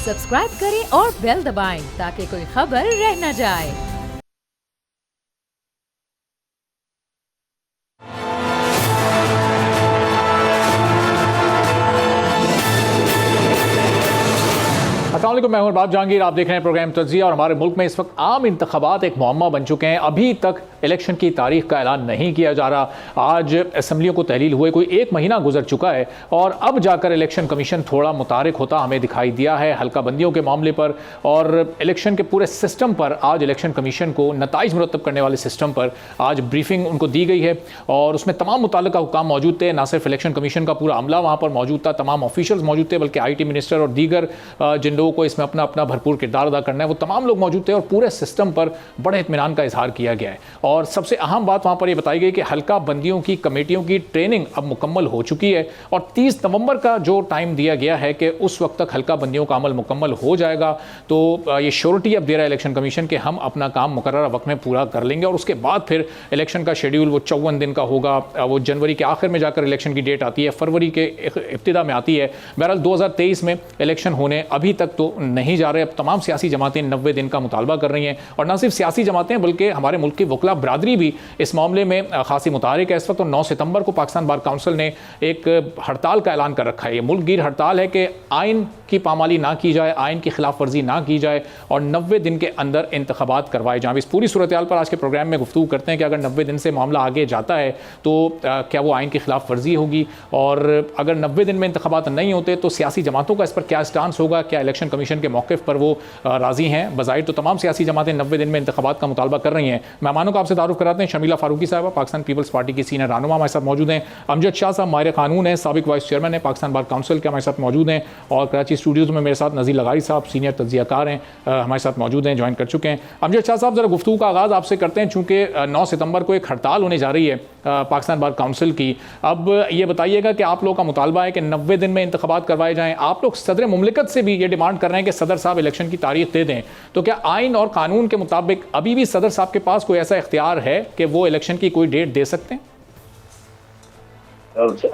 Subscribe करें और bell दबाएं ताकि कोई खबर रह न जाए। अस्सलाम वालेकुम, मैं हूं बाब जहांगीर। आप देख रहे हैं प्रोग्राम तज्जिया। और हमारे मुल्क में इस वक्त आम इंतखाबात एक मुअम्मा बन चुके हैं। अभी तक इलेक्शन की तारीख का ऐलान नहीं किया जा रहा। आज असम्बलियों को तहलील हुए कोई 1 महीना गुजर चुका है और अब जाकर इलेक्शन कमीशन थोड़ा मुतारिक होता हमें दिखाई दिया है हल्का बंदियों के मामले पर और इलेक्शन के पूरे सिस्टम पर। आज इलेक्शन कमीशन को नताइज मुरतब करने वाले सिस्टम पर आज ब्रीफिंग उनको दी गई है और उसमें तमाम मुतल्लिका हुक्काम मौजूद थे। ना सिर्फ इलेक्शन कमीशन का पूरा अमला वहाँ पर मौजूद था, तमाम ऑफिशियल्स मौजूद थे, बल्कि IT मिनिस्टर और दीगर जिन लोगों को इसमें अपना अपना भरपूर किरदार अदा करना है वो तमाम लोग मौजूद थे और पूरे सिस्टम पर बड़े इत्मीनान का इजहार किया गया है। और सबसे अहम बात वहाँ पर यह बताई गई कि हल्का बंदियों की कमेटियों की ट्रेनिंग अब मुकम्मल हो चुकी है और 30 नवंबर का जो टाइम दिया गया है कि उस वक्त तक हल्का बंदियों का अमल मुकम्मल हो जाएगा। तो ये श्योरिटी अब दे रहा है इलेक्शन कमीशन कि हम अपना काम मुकर्रर वक्त में पूरा कर लेंगे और उसके बाद फिर इलेक्शन का शेड्यूल वो 54 दिन का होगा। वो जनवरी के आखिर में जाकर इलेक्शन की डेट आती है, फरवरी के इब्तिदा में आती है। बहरहाल 2023 में इलेक्शन होने अभी तक तो नहीं जा रहे। अब तमाम सियासी जमातें 90 दिन का मुतालबा कर रही हैं और न सिर्फ सियासी जमातें बल्कि हमारे मुल्क की वकला बरादरी भी इस मामले में खासी मुतारिक है इस वक्त। और 9 सितंबर को पाकिस्तान बार काउंसिल ने एक हड़ताल का ऐलान कर रखा है। ये मुल्क गिर हड़ताल है कि आइन की पामाली ना की जाए, आइन की खिलाफ वर्जी ना की जाए और 90 दिन के अंदर इंतखाबात करवाए जाएं। इस पूरी सूरत हाल पर आज के प्रोग्राम में गुफ्तगू करते हैं कि अगर 90 दिन से मामला आगे जाता है तो क्या वो आइन की खिलाफ वर्जी होगी और अगर 90 दिन में इंतखाबात नहीं होते तो सियासी जमातों का इस पर क्या स्टांस होगा, क्या इलेक्शन कमीशन के मौक़िफ़ पर वो राज़ी हैं। बज़ाहिर तो तमाम सियासी जमातें 90 दिन में इंतखाबात का मुतालबा कर रही हैं। मेहमानों को आपसे तारुफ कराते हैं। शमीला फारूकी साहबा पाकिस्तान पीपल्स पार्टी की सीनियर रहनुमा हमारे साथ मौजूद हैं। अमजद शाह साहब माहिर कानून हैं, साबिक वाइस चेयरमैन हैं पाकिस्तान बार काउंसिल के, हमारे साथ मौजूद हैं। और कराची स्टूडियोज़ में मेरे साथ नज़ीर लगारी साहब सीनियर तज्जियाकार हैं, हमारे साथ मौजूद हैं, ज्वाइन कर चुके हैं। अमजद शाह साहब ज़रा गुफ्तगू का आगाज़ आपसे करते हैं चूँकि 9 सितंबर को एक हड़ताल होने जा रही है पाकिस्तान बार काउंसिल की। अब ये बताइएगा कि आप लोगों का मुतालबा है कि 90 दिन में इंतखाबात करवाए जाएँ। आप लोग सदर मुमलिकत से भी ये डिमांड कर रहे हैं कि सदर साहब इलेक्शन की तारीख दे दें। तो क्या आइन और कानून के मुताबिक अभी भी सदर साहब के पास कोई ऐसा इख्तियार है कि वो इलेक्शन की कोई डेट दे सकते हैं?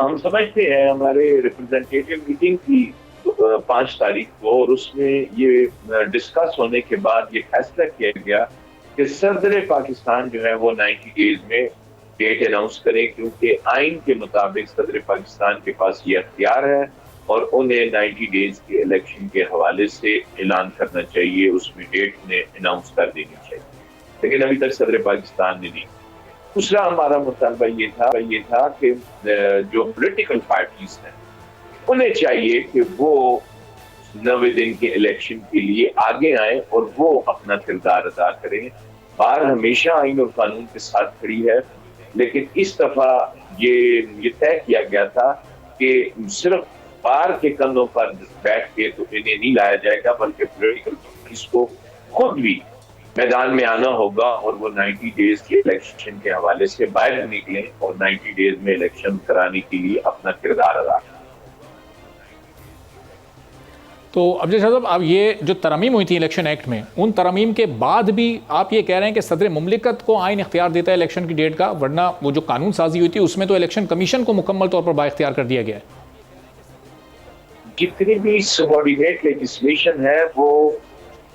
हम समझते हैं हमारे रिप्रेजेंटेटिव मीटिंग थी 5 तारीख को और उसमें ये डिस्कस होने के बाद ये फैसला किया गया कि सदर पाकिस्तान जो है वो 90 डेज में डेट अनाउंस करें, क्योंकि आइन के मुताबिक सदर पाकिस्तान के पास ये अख्तियार है और उन्हें 90 डेज के इलेक्शन के हवाले से ऐलान करना चाहिए, उसमें डेट उन्हें अनाउंस कर देनी चाहिए। लेकिन अभी तक सदर पाकिस्तान ने नहीं। दूसरा हमारा मुतालबा ये था कि जो पॉलिटिकल पार्टीज हैं उन्हें चाहिए कि वो 90 दिन के इलेक्शन के लिए आगे आए और वो अपना किरदार अदा करें। बार हमेशा आइन और कानून के साथ खड़ी है, लेकिन इस दफा ये तय किया गया था कि सिर्फ बार के कंधों पर बैठ के तो इन्हें नहीं लाया जाएगा, बल्कि पॉलिटिकल पार्टीज को खुद भी मैदान में आना होगा और वो 90 डेज के इलेक्शन के हवाले से बाहर निकलें और 90 डेज में इलेक्शन कराने के लिए अपना किरदार अदा करें। तो अफजल शाह साहब, अब ये जो तरमीम हुई थी इलेक्शन एक्ट में, उन तरमीम के बाद भी आप ये कह रहे हैं कि सदर मुमलिकत को आइन इख्तियार देता है इलेक्शन की डेट का, वरना वो जो कानून साजी हुई थी उसमें तो इलेक्शन कमीशन को मुकम्मल तौर पर बाइख्तियार कर दिया गया है। जितनी भी सबऑर्डिनेट लेजिस्लेशन है वो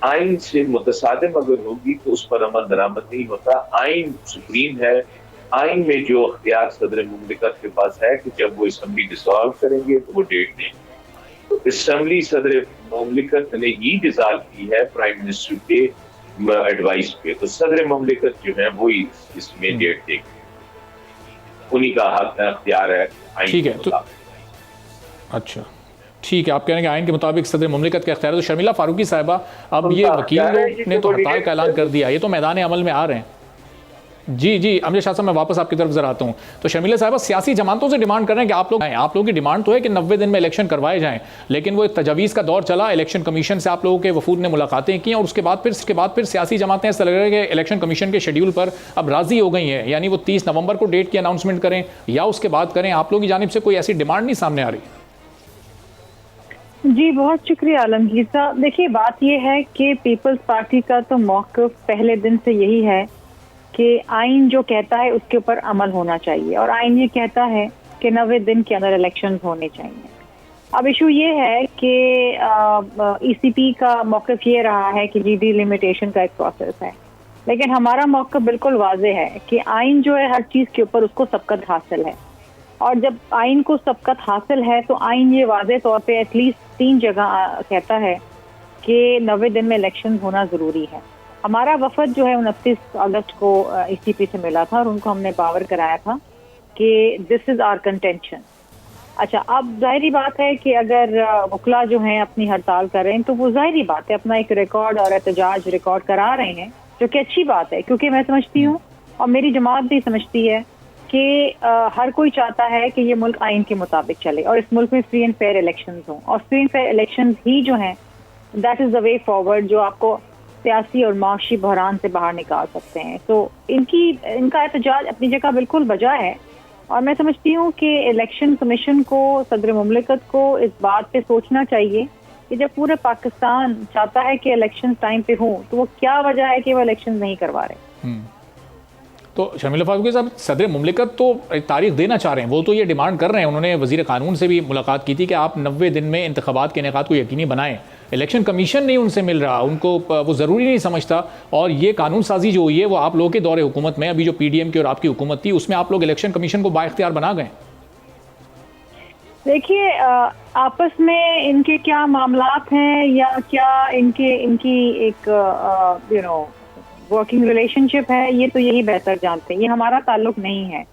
आइन से मुतसादिम अगर होगी तो उस पर अमल दरामद नहीं होता। आइन सुप्रीम है। आइन में जो अख्तियार सदर मुमलिकत के पास है कि जब वो असम्बली डिसॉल्व करेंगे तो वो डेट देंगे। तो असम्बली सदर मुमलिकत ने ही डिसॉल्व की है प्राइम मिनिस्टर के एडवाइस पे, तो सदर मुमलिकत जो है वो इसमें डेट देंगे, उन्हीं का हक अख्तियार है। ठीक है, तो अच्छा ठीक है, आप कह रहे हैं कि आइन के मुताबिक सदर मुमलिकत का इख्तियार। तो शर्मिला फारूकी साहिबा, अब ये वकील लोग ने तो हड़ताल का ऐलान कर दिया, ये तो मैदान अमल में आ रहे हैं। जी अमजद शाह साहब, मैं वापस आपकी तरफ जरा आता हूँ। तो शर्मिला साहिबा, सियासी जमातों से डिमांड कर रहे हैं कि आप लोगों की डिमांड तो है कि 90 दिन में इलेक्शन करवाए जाएं, लेकिन वो एक तजवीज़ का दौर चला, इलेक्शन कमीशन से आप लोगों के वफूद ने मुलाकातें की और उसके बाद फिर सियासी जमातें ऐसा लग रहा है कि इलेक्शन कमीशन के शेड्यूल पर अब राजी हो गई हैं, यानी वो 30 नवंबर को डेट की अनाउंसमेंट करें या उसके बाद करें। आप लोगों की जानिब से कोई ऐसी डिमांड नहीं सामने आ रही? जी बहुत शुक्रिया आलमगीर साहब। देखिए, बात यह है कि पीपल्स पार्टी का तो मौक़िफ़ पहले दिन से यही है कि आइन जो कहता है उसके ऊपर अमल होना चाहिए और आइन ये कहता है कि 90 दिन के अंदर इलेक्शन होने चाहिए। अब इशू ये है कि ईसीपी का मौक़िफ़ ये रहा है कि जी डिलिमिटेशन का एक प्रोसेस है, लेकिन हमारा मौक़िफ़ बिल्कुल वाज़ेह है कि आइन जो है हर चीज़ के ऊपर उसको सबकत हासिल है, और जब आइन को सबकत हासिल है तो आइन ये वाज़ेह तौर पे एटलीस्ट 3 जगह कहता है कि 90 दिन में इलेक्शन होना ज़रूरी है। हमारा वफद जो है 29 अगस्त को ईसीपी से मिला था और उनको हमने पावर कराया था कि दिस इज़ आवर कंटेंशन। अच्छा, अब ज़ाहिरी बात है कि अगर वकला जो हैं अपनी हड़ताल कर रहे हैं तो वो ज़ाहिरी बात है अपना एक रिकॉर्ड और एहतजाज रिकॉर्ड करा रहे हैं, जो कि अच्छी बात है, क्योंकि मैं समझती हूँ और मेरी जमात भी समझती है कि हर कोई चाहता है कि ये मुल्क आइन के मुताबिक चले और इस मुल्क में फ्री एंड फेयर इलेक्शंस हों, और फ्री एंड फेयर इलेक्शंस ही जो हैं that is the way forward जो आपको सियासी और माशी बहरान से बाहर निकाल सकते हैं। तो इनका एहतजाज अपनी जगह बिल्कुल बजा है, और मैं समझती हूँ कि इलेक्शन कमीशन को, सदर मुमलिकत को इस बात पे सोचना चाहिए कि जब पूरे पाकिस्तान चाहता है कि इलेक्शन टाइम पे हों तो वो क्या वजह है कि वो इलेक्शन नहीं करवा रहे। तो शर्मिला फारूकी साहब, सदर मुमलिकत तो तारीख देना चाह रहे हैं, वो तो ये डिमांड कर रहे हैं, उन्होंने वज़ीर कानून से भी मुलाकात की थी कि आप 90 दिन में इंतखाबात के इनेकाद को यकीनी बनाएं। इलेक्शन कमीशन नहीं उनसे मिल रहा, उनको वो ज़रूरी नहीं समझता, और ये कानून साजी जो हुई है वो आप लोगों के दौरे हुकूमत में, अभी जो PDM की और आपकी हुकूमत थी उसमें आप लोग इलेक्शन कमीशन को बाइख्तियार बना गए। देखिए, आपस में इनके क्या मामलात हैं या क्या इनकी एक वर्किंग रिलेशनशिप है, ये तो यही बेहतर जानते हैं। ये हमारा ताल्लुक नहीं है।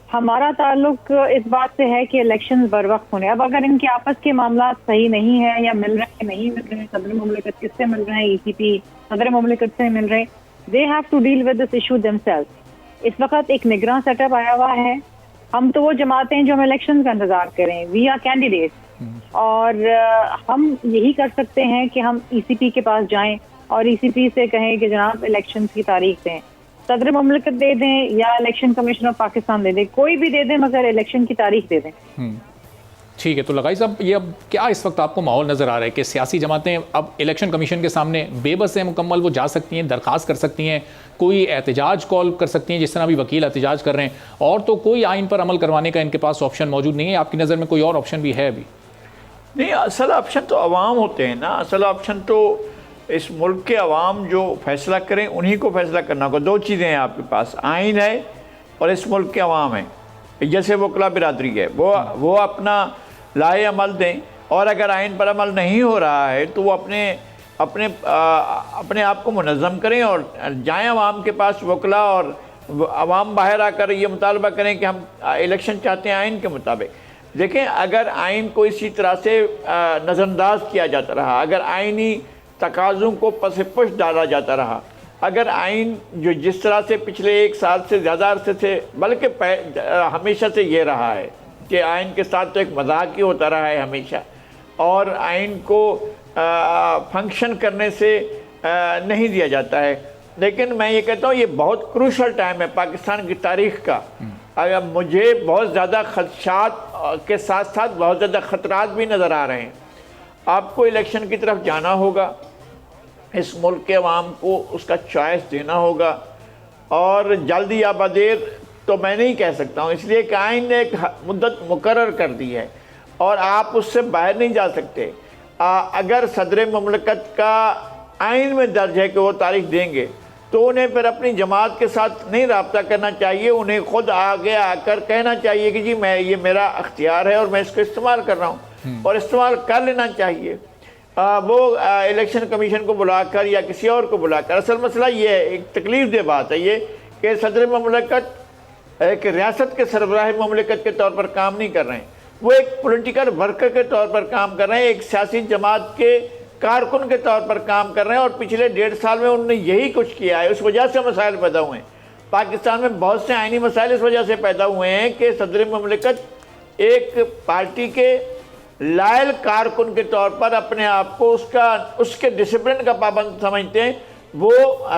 हमारा ताल्लुक इस बात से है कि इलेक्शन बर वक्त होने। अब अगर इनके आपस के मामलात सही नहीं है या मिल रहे हैं नहीं मिल रहे हैं, सदर मुमलिकत किससे मिल रहे हैं, ईसीपी सदर मुमलिकत से मिल रहे हैं, they have to deal with this issue themselves. इस वक्त एक निगरान सेटअप आया हुआ है। हम तो वो जमाते हैं जो हम इलेक्शन का इंतजार करें, वी आर कैंडिडेट्स, और हम यही कर सकते हैं कि हम ईसीपी के पास जाएं और ईसीपी से कहें कि जनाब इलेक्शन की तारीख दें, सदर मुमलिकत दे दें या इलेक्शन कमीशन ऑफ पाकिस्तान दे दें, कोई भी दे दें मगर इलेक्शन की तारीख दे दें। ठीक है, तो लगाई साहब, ये अब क्या इस वक्त आपको माहौल नज़र आ रहा है कि सियासी जमातें अब इलेक्शन कमीशन के सामने बेबस है मुकम्मल, वो जा सकती हैं, दरख्वास्त कर सकती हैं, कोई एहतजाज कॉल कर सकती हैं जिस तरह अभी वकील एहतजाज कर रहे हैं, और तो कोई आइन पर अमल करवाने का इनके पास ऑप्शन मौजूद नहीं है? आपकी नज़र में कोई और ऑप्शन भी है अभी? नहीं, असल ऑप्शन तो अवाम होते हैं ना। असल ऑप्शन तो इस मुल्क के अवाम जो फैसला करें उन्हीं को फैसला करना होगा। 2 चीज़ें हैं आपके पास, आइन है और इस मुल्क के अवाम हैं। जैसे वकला बिरादरी है, वो अपना लाए अमल दें, और अगर आइन पर अमल नहीं हो रहा है तो वो अपने आप को मुनज़्ज़म करें और जाएं अवाम के पास। वकला और अवाम बाहर आकर ये मुतालबा करें कि हम इलेक्शन चाहते हैं आइन के मुताबिक। देखें, अगर आइन को इसी तरह से नज़रअंदाज किया जाता रहा, अगर आइनी तकाज़ों को पस-ए-पुश डाला जाता रहा, अगर आइन जो जिस तरह से पिछले 1 साल से ज़्यादा अरसे से, बल्कि हमेशा से ये रहा है कि आइन के साथ तो एक मजाक ही होता रहा है हमेशा, और आइन को फंक्शन करने से नहीं दिया जाता है। लेकिन मैं ये कहता हूँ ये बहुत क्रूशल टाइम है पाकिस्तान की तारीख़ का। अगर मुझे बहुत ज़्यादा खदशात के साथ साथ बहुत ज़्यादा ख़तरात भी नज़र आ रहे हैं। आपको इलेक्शन की तरफ जाना होगा, इस मुल्क के अवाम को उसका चॉइस देना होगा, और जल्दी या बदेर तो मैं नहीं कह सकता हूँ, इसलिए कि आइन ने एक मुद्दत मुकर्रर कर दी है और आप उससे बाहर नहीं जा सकते। अगर सदर मुमलिकत का आइन में दर्ज है कि वो तारीख देंगे तो उन्हें फिर अपनी जमात के साथ नहीं रब्ता करना चाहिए, उन्हें ख़ुद आगे आकर कहना चाहिए कि जी मैं ये मेरा अख्तियार है और मैं इसको इस्तेमाल कर रहा हूँ, और इस्तेमाल कर लेना चाहिए। वो इलेक्शन कमीशन को बुलाकर या किसी और को बुलाकर, असल मसला ये है, एक तकलीफ दे बात है ये कि सदर मुमलिकत एक रियासत के सरबराह मुमलिकत के तौर पर काम नहीं कर रहे हैं, वो एक पॉलिटिकल वर्कर के तौर पर काम कर रहे हैं, एक सियासी जमात के कारकुन के तौर पर काम कर रहे हैं, और पिछले 1.5 साल में उन्होंने यही कुछ किया है। उस वजह से मसाइल पैदा हुए हैं पाकिस्तान में, बहुत से आइनी मसाइल इस वजह से पैदा हुए हैं कि सदर मुमलिकत एक पार्टी के लायल कारकुन के तौर पर अपने आप को उसके डिसिप्लिन का पाबंद समझते हैं। वो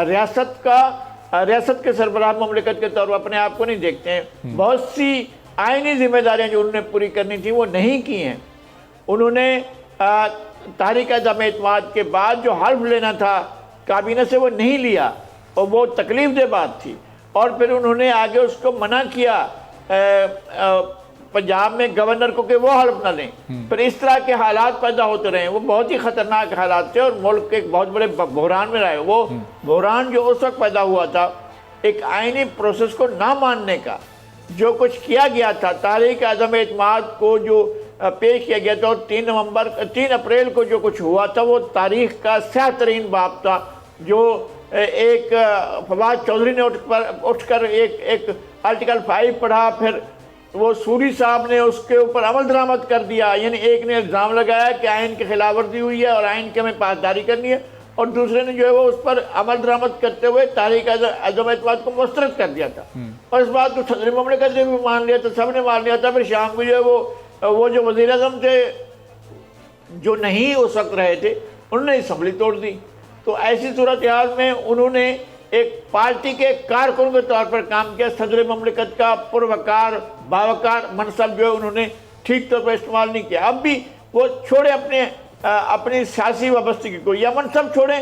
रियासत के सरबराह मुमलिकत के तौर पर अपने आप को नहीं देखते हैं। बहुत सी आइनी जिम्मेदारियां जो उन्होंने पूरी करनी थी वो नहीं की हैं। उन्होंने तहरीक अदम एतमाद के बाद जो हल्फ लेना था काबीना से वो नहीं लिया, और वो तकलीफ दे बात थी, और फिर उन्होंने आगे उसको मना किया पंजाब में गवर्नर को कि वो हेल्प ना लें। फिर इस तरह के हालात पैदा होते रहे, वो बहुत ही खतरनाक हालात थे और मुल्क एक बहुत बड़े बहरान में रहे। वो बहरान जो उस वक्त पैदा हुआ था एक आईनी प्रोसेस को ना मानने का, जो कुछ किया गया था, तहरीक अदम एतमाद को जो पेश किया गया था, और 3 अप्रैल को जो कुछ हुआ था वो तारीख का स्याह तरीन बाब था। जो एक फवाद चौधरी ने उठकर एक आर्टिकल 5 पढ़ा, फिर वो सूरी साहब ने उसके ऊपर अमल दरामद कर दिया। यानी एक ने इल्ज़ाम लगाया कि आइन की खिलाफवर्जी हुई है और आइन की हमें पासदारी करनी है, और दूसरे ने जो है वो उस पर अमल दरामद करते हुए तारीख अदम एतमाद को मुस्तरद कर दिया था। और इस बात को सदर ममलिकत ने भी मान लिया था, सब ने मान लिया था। फिर शाम को जो है वो जो वज़ीर आज़म थे जो नहीं उस वक्त रहे थे, उन्होंने असम्बली तोड़ दी। तो ऐसी सूरत हाल में उन्होंने एक पार्टी के कारकुन के तौर पर काम किया। सदर ममलिकत का पुरवकार बावकार मनसब जो है उन्होंने ठीक तौर पर इस्तेमाल नहीं किया। अब भी वो छोड़े अपनी सियासी वाबस्तगी को, या मनसब छोड़ें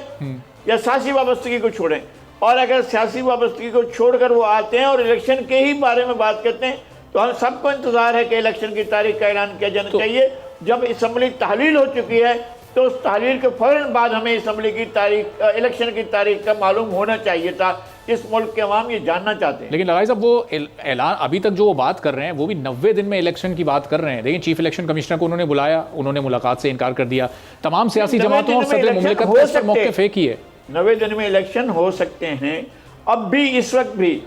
या सियासी वाबस्तगी को छोड़ें। और अगर सियासी वाबस्तगी को छोड़कर वो आते हैं और इलेक्शन के ही बारे में बात करते हैं, तो हम सबको इंतजार है कि इलेक्शन की तारीख का ऐलान किया जाना चाहिए। जब असम्बली तहलील हो चुकी है तो उस तहलील के फौरन बाद हमें असम्बली की तारीख, इलेक्शन की तारीख का मालूम होना चाहिए था। इस मुल्क के अवाम ये जानना चाहते हैं। लेकिन लगाई साहब वो ऐलान अभी तक जो वो बात कर रहे हैं वो भी 90 दिन में इलेक्शन की बात कर रहे हैं। देखिए चीफ इलेक्शन कमिश्नर को उन्होंने बुलाया, उन्होंने मुलाकात से इनकार कर दिया। तमाम सियासी जमातों और सदर मुमलिकत ने इस पर मौक़िफ़ एक ही है। 90 दिन में इलेक्शन हो सकते हैं। अब भी इस वक्त भी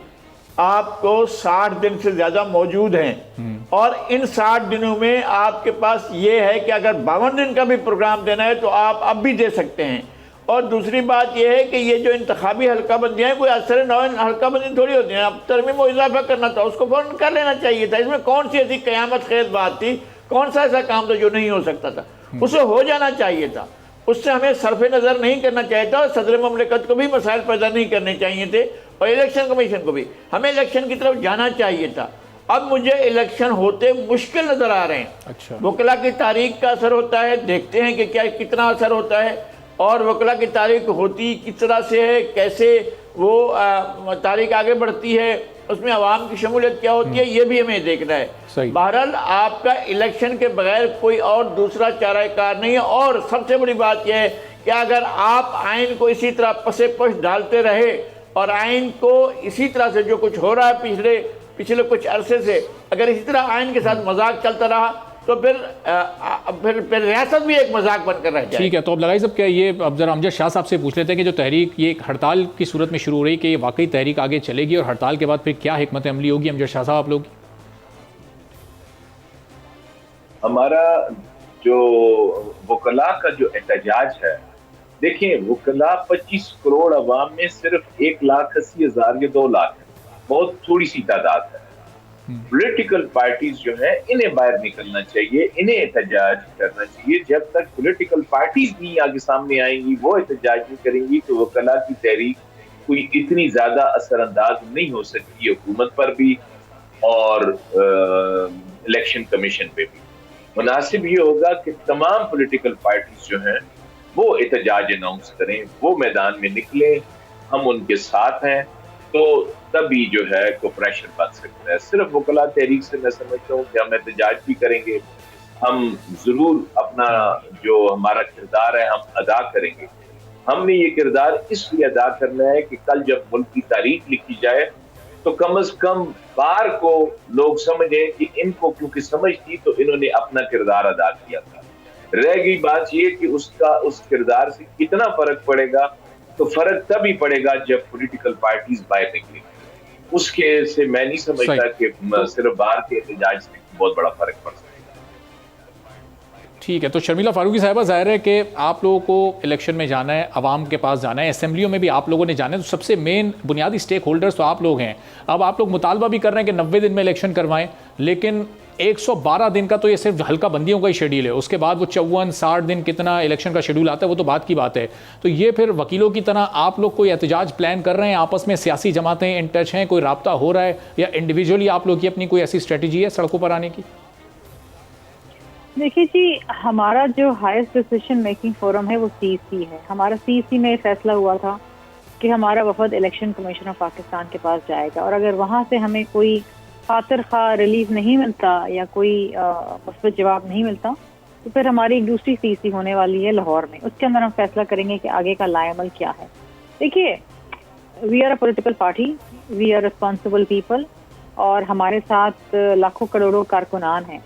आपको 60 दिन से ज़्यादा मौजूद हैं, और इन 60 दिनों में आपके पास ये है कि अगर 52 दिन का भी प्रोग्राम देना है तो आप अब भी दे सकते हैं। और दूसरी बात यह है कि ये जो इंतखाबी हल्का बंदियाँ हैं, कोई असर नौ हल्का बंदी थोड़ी होती हैं। अब तरमीम में इजाफा करना था, उसको फौरन कर लेना चाहिए था। इसमें कौन सी ऐसी क़यामत खेज बात थी, कौन सा ऐसा काम था जो नहीं हो सकता था? उसे हो जाना चाहिए था। उससे हमें सरफे नज़र नहीं करना चाहिए था, और सदर ममलिकत को भी मसाइल पैदा नहीं करने चाहिए थे, और इलेक्शन कमीशन को भी हमें इलेक्शन की तरफ जाना चाहिए था। अब मुझे इलेक्शन होते मुश्किल नज़र आ रहे हैं। अच्छा, वकला की तारीख का असर होता है, देखते हैं कि क्या कितना असर होता है, और वकला की तारीख होती किस तरह से है, कैसे वो तारीख आगे बढ़ती है, उसमें आवाम की शमूलियत क्या होती है, ये भी हमें देखना है। बहरहाल आपका इलेक्शन के बगैर कोई और दूसरा चाराकार नहीं है। और सबसे बड़ी बात यह है कि अगर आप आइन को इसी तरह पसे पुश डालते रहे और आइन को इसी तरह से जो कुछ हो रहा है पिछले कुछ अरसे से, अगर इसी तरह आइन के साथ मजाक चलता रहा तो फिर रियासत भी एक मजाक बनकर रह जाएगी। ठीक है, तो अब लगाई साहब क्या ये, अब जरा अमजद शाह साहब से पूछ लेते हैं कि जो तहरीक ये हड़ताल की सूरत में शुरू हो रही, कि ये वाकई तहरीक आगे चलेगी, और हड़ताल के बाद फिर क्या हिकमत अमली होगी? अमजद शाह साहब आप लोग, हमारा जो वकला का जो एहतजाज है, देखिए वकला 25 करोड़ अवाम में सिर्फ 1,80,000 या 2 लाख है, बहुत थोड़ी सी तादाद है। पॉलिटिकल पार्टीज जो है इन्हें बाहर निकलना चाहिए, इन्हें एहतजाज करना चाहिए। जब तक पॉलिटिकल पार्टीज नहीं आगे सामने आएंगी, वो एहतजाज नहीं करेंगी, तो वकला की तहरीक कोई इतनी ज्यादा असरअंदाज नहीं हो सकती हुकूमत पर भी और इलेक्शन कमीशन पे भी। मुनासिब ये होगा कि तमाम पॉलिटिकल पार्टीज जो हैं वो एहतजाज अनाउंस करें, वो मैदान में निकले, हम उनके साथ हैं, तो तभी जो है को प्रेशर बन सकता है। सिर्फ वकला तहरीक से मैं समझता हूँ कि हम एहतजाज भी करेंगे, हम जरूर अपना जो हमारा किरदार है हम अदा करेंगे। हमने ये किरदार इसलिए अदा करना है कि कल जब मुल्क की तारीख लिखी जाए तो कम से कम बार को लोग समझें कि इनको क्योंकि समझ थी तो इन्होंने अपना किरदार अदा किया था। रह गई बात ये कि उस किरदार से कितना फर्क पड़ेगा, तो फर्क तभी पड़ेगा जब पॉलिटिकल पार्टीज बाहर निकलेंगी। उसके से मैं नहीं समझता कि सिर्फ बाहर के एहतजाज से बहुत बड़ा फर्क पड़ सकता है। ठीक है, तो शर्मिला फारूकी साहिबा, जाहिर है कि आप लोगों को इलेक्शन में जाना है, आवाम के पास जाना है, असेंबलियों में भी आप लोगों ने जाना है, तो सबसे मेन बुनियादी स्टेक होल्डर्स तो आप लोग हैं। अब आप लोग मुतालबा भी कर रहे हैं कि 90 दिन में इलेक्शन करवाएं, लेकिन 112 दिन का तो ये सिर्फ हल्का बंदियों का ही शेड्यूल है। उसके बाद वो 54-60 दिन कितना इलेक्शन का शेड्यूल आता है, वो तो बात की बात है। तो ये फिर वकीलों की तरह आप लोग कोई एहतजाज प्लान कर रहे हैं, आपस में सियासी जमातें इन टच हैं, कोई राब्ता हो रहा है, या इंडिविजुअली आप लोग की अपनी कोई ऐसी स्ट्रेटजी है सड़कों पर आने की? देखिए जी, हमारा जो हाईएस्ट डिसीजन मेकिंग फोरम है वो CEC है। हमारा CEC में फैसला हुआ था कि हमारा वफद इलेक्शन कमीशन ऑफ पाकिस्तान के पास जाएगा, और अगर वहाँ से हमें कोई खातिर खा रिलीफ नहीं मिलता या कोई मुस्बत जवाब नहीं मिलता, तो फिर हमारी एक दूसरी सीसी होने वाली है लाहौर में। उसके अंदर हम फैसला करेंगे कि आगे का लाएमल क्या है। देखिए, we are a political party, we are responsible people, और हमारे साथ लाखों करोड़ों कारकुनान हैं।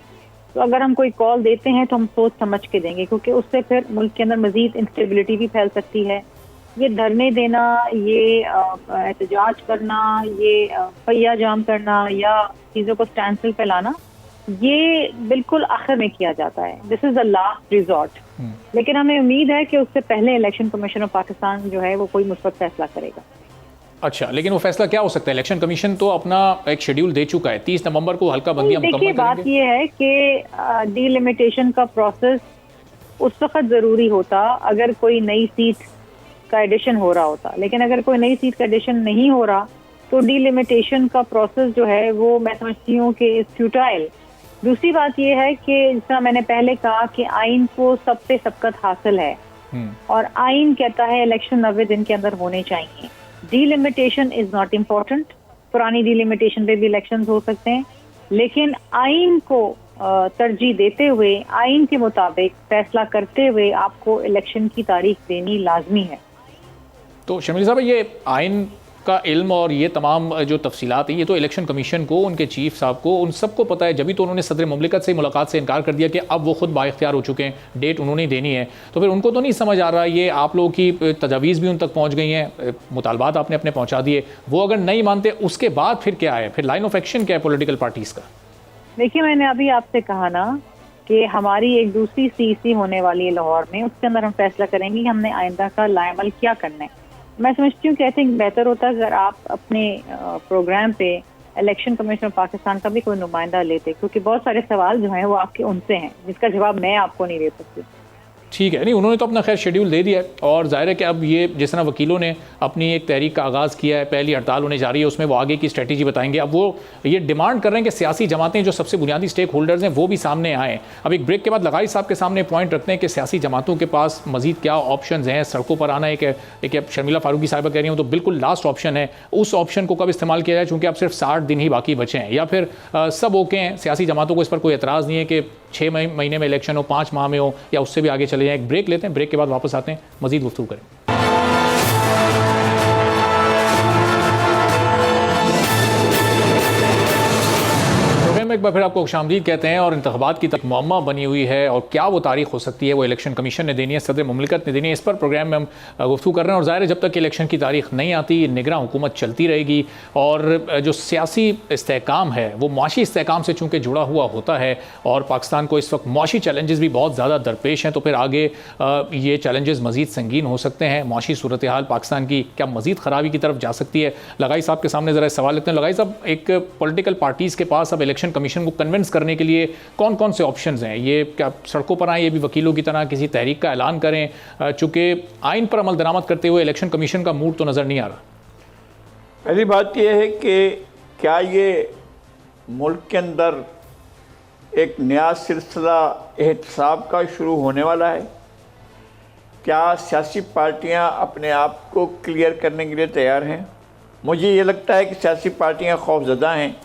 तो अगर हम कोई कॉल देते हैं तो हम सोच समझ के देंगे, क्योंकि उससे फिर मुल्क के अंदर मजीद इंस्टेबिलिटी भी फैल सकती है। ये धरने देना, ये एहतजाज करना, ये पहिया जाम करना या चीज़ों को स्टैंड स्टिल पे लाना, ये बिल्कुल आखिर में किया जाता है। This is the last resort. लेकिन हमें उम्मीद है कि उससे पहले इलेक्शन कमीशन ऑफ पाकिस्तान जो है वो कोई मुस्बत फैसला करेगा। अच्छा, लेकिन वो फैसला क्या हो सकता है? इलेक्शन कमीशन तो अपना एक शेड्यूल दे चुका है, 30 नवंबर को हल्का बंदियां मुकम्मल देखिए, बात ये है कि डीलिमिटेशन का प्रोसेस उस वक्त ज़रूरी होता अगर कोई नई सीट का एडिशन हो रहा होता, लेकिन अगर कोई नई सीट का एडिशन नहीं हो रहा तो डीलिमिटेशन का प्रोसेस जो है वो मैं समझती हूँ कि फ्यूटाइल। दूसरी बात ये है कि जिस तरह मैंने पहले कहा कि आइन को सब पे सबकत हासिल है, और आइन कहता है इलेक्शन 90 दिन के अंदर होने चाहिए। डीलिमिटेशन इज नॉट इम्पोर्टेंट, पुरानी डीलिमिटेशन पे भी इलेक्शंस हो सकते हैं, लेकिन आइन को तरजीह देते हुए, आइन के मुताबिक फैसला करते हुए आपको इलेक्शन की तारीख देनी लाजमी है। तो शर्मिला साहब, ये आइन का इल्म और ये तमाम जो तफसीलात हैं, ये तो इलेक्शन कमीशन को, उनके चीफ साहब को, उन सबको पता है। जब तो उन्होंने सदर मुमलिकत से मुलाकात से इनकार कर दिया कि अब वो खुद बाइख्तियार हो चुके हैं, डेट उन्होंने देनी है, तो फिर उनको तो नहीं समझ आ रहा। ये आप लोगों की तजावीज़ भी उन तक पहुँच गई हैं, मुतालबात आपने अपने पहुँचा दिए, वो अगर नहीं मानते उसके बाद फिर क्या है? फिर लाइन ऑफ एक्शन क्या है पॉलिटिकल पार्टीज़ का? देखिए, मैंने अभी आपसे कहा ना कि हमारी एक दूसरी सीसी होने वाली है लाहौर में, उसके अंदर हम फैसला करेंगे कि हमने आइंदा का लाएमल क्या करना है। मैं समझती हूँ कि आई थिंक बेहतर होता है अगर आप अपने प्रोग्राम पे इलेक्शन कमीशन ऑफ पाकिस्तान का भी कोई नुमाइंदा लेते, क्योंकि बहुत सारे सवाल जो हैं वो आपके उनसे हैं जिसका जवाब मैं आपको नहीं दे सकती। ठीक है, नहीं उन्होंने तो अपना खैर शेड्यूल दे दिया है, और जाहिर है कि अब ये जिस तरह वकीलों ने अपनी एक तहरीक का आगाज़ किया है, पहली हड़ताल होने जा रही है, उसमें वो आगे की स्ट्रेटजी बताएंगे। अब वो ये डिमांड कर रहे हैं कि सियासी जमातें जो सबसे बुनियादी स्टेक होल्डर्स हैं वो भी सामने आएँ। अब एक ब्रेक के बाद लगाई साहब के सामने पॉइंट रखते हैं कि सियासी जमातों के पास मजीद क्या ऑप्शन हैं। सड़कों पर आना एक शर्मिला फारूकी साहिबा कह रही हूँ तो बिल्कुल लास्ट ऑप्शन है। उस ऑप्शन को कब इस्तेमाल किया जाए, चूँकि अब सिर्फ 60 दिन ही बाकी बचे हैं, या फिर सब ओके हैं, सियासी जमातों को इस पर कोई एतराज़ नहीं है कि 6 महीने में इलेक्शन हो, 5 माह में हो, या उससे भी आगे चले जाएँ? एक ब्रेक लेते हैं, ब्रेक के बाद वापस आते हैं, मजीद गुफ्तगू करें। में एक बार फिर आपको खुशामदीद कहते हैं। और इंतखाबात की तक मुअम्मा बनी हुई है, और क्या वो तारीख हो सकती है, वो इलेक्शन कमीशन ने देनी है, सदर मुमलिकत ने देनी है। इस पर प्रोग्राम में हम गुफ्तगू कर रहे हैं। और ज़ाहिर है जब तक इलेक्शन की तारीख नहीं आती, निगरान हुकूमत चलती रहेगी, और जो सियासी इस्तेहकाम है वो मुआशी इस्तेहकाम से चूँकि जुड़ा हुआ होता है, और पाकिस्तान को इस वक्त मुआशी चैलेंजेस भी बहुत ज़्यादा दरपेश हैं, तो फिर आगे ये चैलेंजेस मज़ीद संगीन हो सकते हैं। मुआशी सूरत हाल पाकिस्तान की क्या मज़ीद ख़राबी की तरफ जा सकती है? लगाई साहब के सामने ज़रा सवाल लेते हैं। लगाई साहब, एक पॉलिटिकल पार्टीज़ के पास अब इलेक्शन कमीशन को कन्विंस करने के लिए कौन कौन से ऑप्शंस हैं? ये क्या सड़कों पर आए, ये भी वकीलों की तरह किसी तहरीक का ऐलान करें? चूँकि आइन पर अमल दरामद करते हुए इलेक्शन कमीशन का मूड तो नज़र नहीं आ रहा। पहली बात यह है कि क्या ये मुल्क के अंदर एक नया सिलसिला एहतसाब का शुरू होने वाला है? क्या सियासी पार्टियां अपने आप को क्लियर करने के लिए तैयार हैं? मुझे ये लगता है कि सियासी पार्टियां खौफज़दा हैं,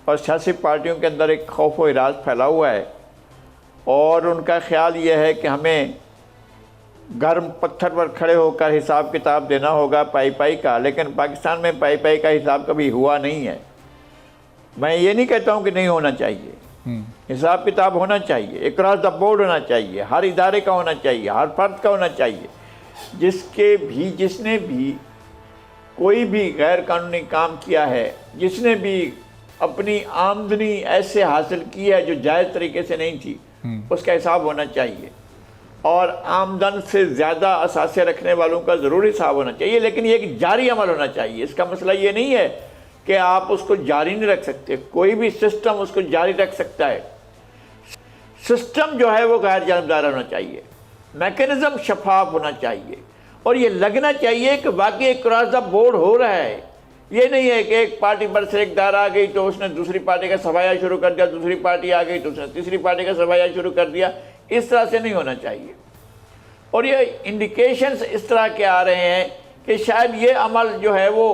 और सियासी पार्टियों के अंदर एक खौफ व इराज फैला हुआ है, और उनका ख्याल ये है कि हमें गर्म पत्थर पर खड़े होकर हिसाब किताब देना होगा पाई का। लेकिन पाकिस्तान में पाई का हिसाब कभी हुआ नहीं है। मैं ये नहीं कहता हूँ कि नहीं होना चाहिए, हिसाब किताब होना चाहिए, अक्रॉस द बोर्ड होना चाहिए, हर इदारे का होना चाहिए, हर फर्द का होना चाहिए। जिसने भी कोई भी गैर कानूनी काम किया है, जिसने भी अपनी आमदनी ऐसे हासिल की है जो जायज़ तरीके से नहीं थी, उसका हिसाब होना चाहिए। और आमदन से ज़्यादा असासे रखने वालों का ज़रूर हिसाब होना चाहिए, लेकिन ये एक जारी अमल होना चाहिए। इसका मसला ये नहीं है कि आप उसको जारी नहीं रख सकते, कोई भी सिस्टम उसको जारी रख सकता है। सिस्टम जो है वो गैर जानबदार होना चाहिए, मैकेनिज़्म शफाफ होना चाहिए, और ये लगना चाहिए कि वाकई क्रॉस द बोर्ड हो रहा है। ये नहीं है कि एक पार्टी पर से इक़्तिदार आ गई तो उसने दूसरी पार्टी का सफाया शुरू कर दिया, दूसरी पार्टी आ गई तो उसने तीसरी पार्टी का सफाया शुरू कर दिया। इस तरह से नहीं होना चाहिए। और ये इंडिकेशंस इस तरह के आ रहे हैं कि शायद ये अमल जो है वो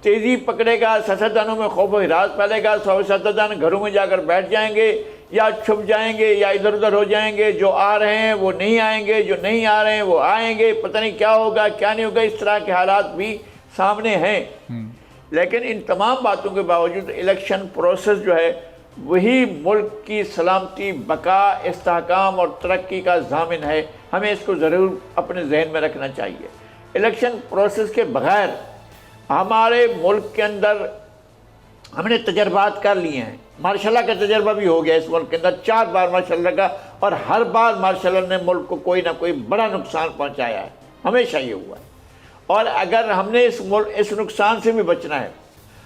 तेज़ी पकड़ेगा, सियासतदानों में खौफ व हिरास फैलेगा, सियासतदान घरों में जाकर बैठ जाएंगे या छुप जाएंगे या इधर उधर हो जाएंगे, जो आ रहे हैं वो नहीं आएंगे, जो नहीं आ रहे हैं वो आएंगे, पता नहीं क्या होगा क्या नहीं होगा, इस तरह के हालात भी सामने हैं। लेकिन इन तमाम बातों के बावजूद इलेक्शन प्रोसेस जो है वही मुल्क की सलामती, बका, इस्तेहकाम और तरक्की का ज़ामिन है। हमें इसको ज़रूर अपने जहन में रखना चाहिए। इलेक्शन प्रोसेस के बग़ैर हमारे मुल्क के अंदर हमने तजर्बात कर लिए हैं। मार्शल का तजर्बा भी हो गया इस मुल्क के अंदर 4 बार मार्शल का, और हर बार मार्शल ने मुल्क को कोई ना कोई बड़ा नुकसान पहुंचाया है, हमेशा ये हुआ है। और अगर हमने इस नुकसान से भी बचना है,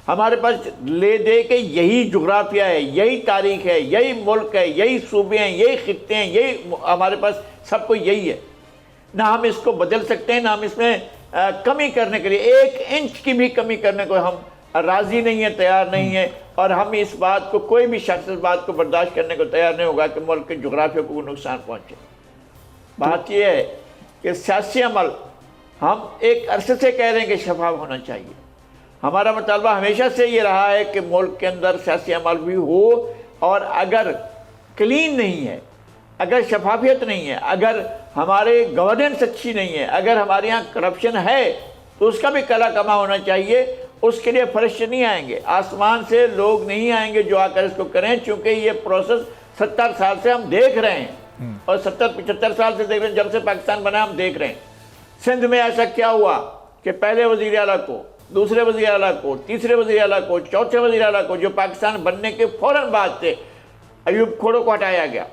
हमारे पास ले दे के यही जुग्राफिया है, यही तारीख है, यही मुल्क है, यही सूबे हैं, यही खित्ते हैं, यही हमारे पास सब कुछ यही है। ना हम इसको बदल सकते हैं, ना हम इसमें कमी करने के लिए 1 इंच की भी कमी करने को हम राज़ी नहीं है, तैयार नहीं है। और हम इस बात को, कोई भी शख्स इस बात को बर्दाश्त करने को तैयार नहीं होगा कि मुल्क के जुग्राफिया को नुकसान पहुँचे। बात यह है कि सियासी अमल हम एक अरसे से कह रहे हैं कि शफाफ होना चाहिए। हमारा मुतालबा हमेशा से ये रहा है कि मुल्क के अंदर सियासी अमल भी हो, और अगर क्लीन नहीं है, अगर शफाफियत नहीं है, अगर हमारे गवर्नेंस अच्छी नहीं है, अगर हमारे यहाँ करप्शन है, तो उसका भी कला कमा होना चाहिए। उसके लिए फरिश्ते नहीं आएंगे, आसमान से लोग नहीं आएंगे जो आकर इसको करें, चूँकि ये प्रोसेस 70 साल से हम देख रहे हैं, और 70-75 साल से देख रहे हैं, जब से पाकिस्तान बना हम देख रहे हैं। सिंध में ऐसा क्या हुआ कि पहले वज़ीर आला को, दूसरे वज़ीर आला को, तीसरे वज़ीर आला को, चौथे वज़ीर आला को, जो पाकिस्तान बनने के फ़ौरन बाद थे, अयूब खोड़ो को हटाया गया,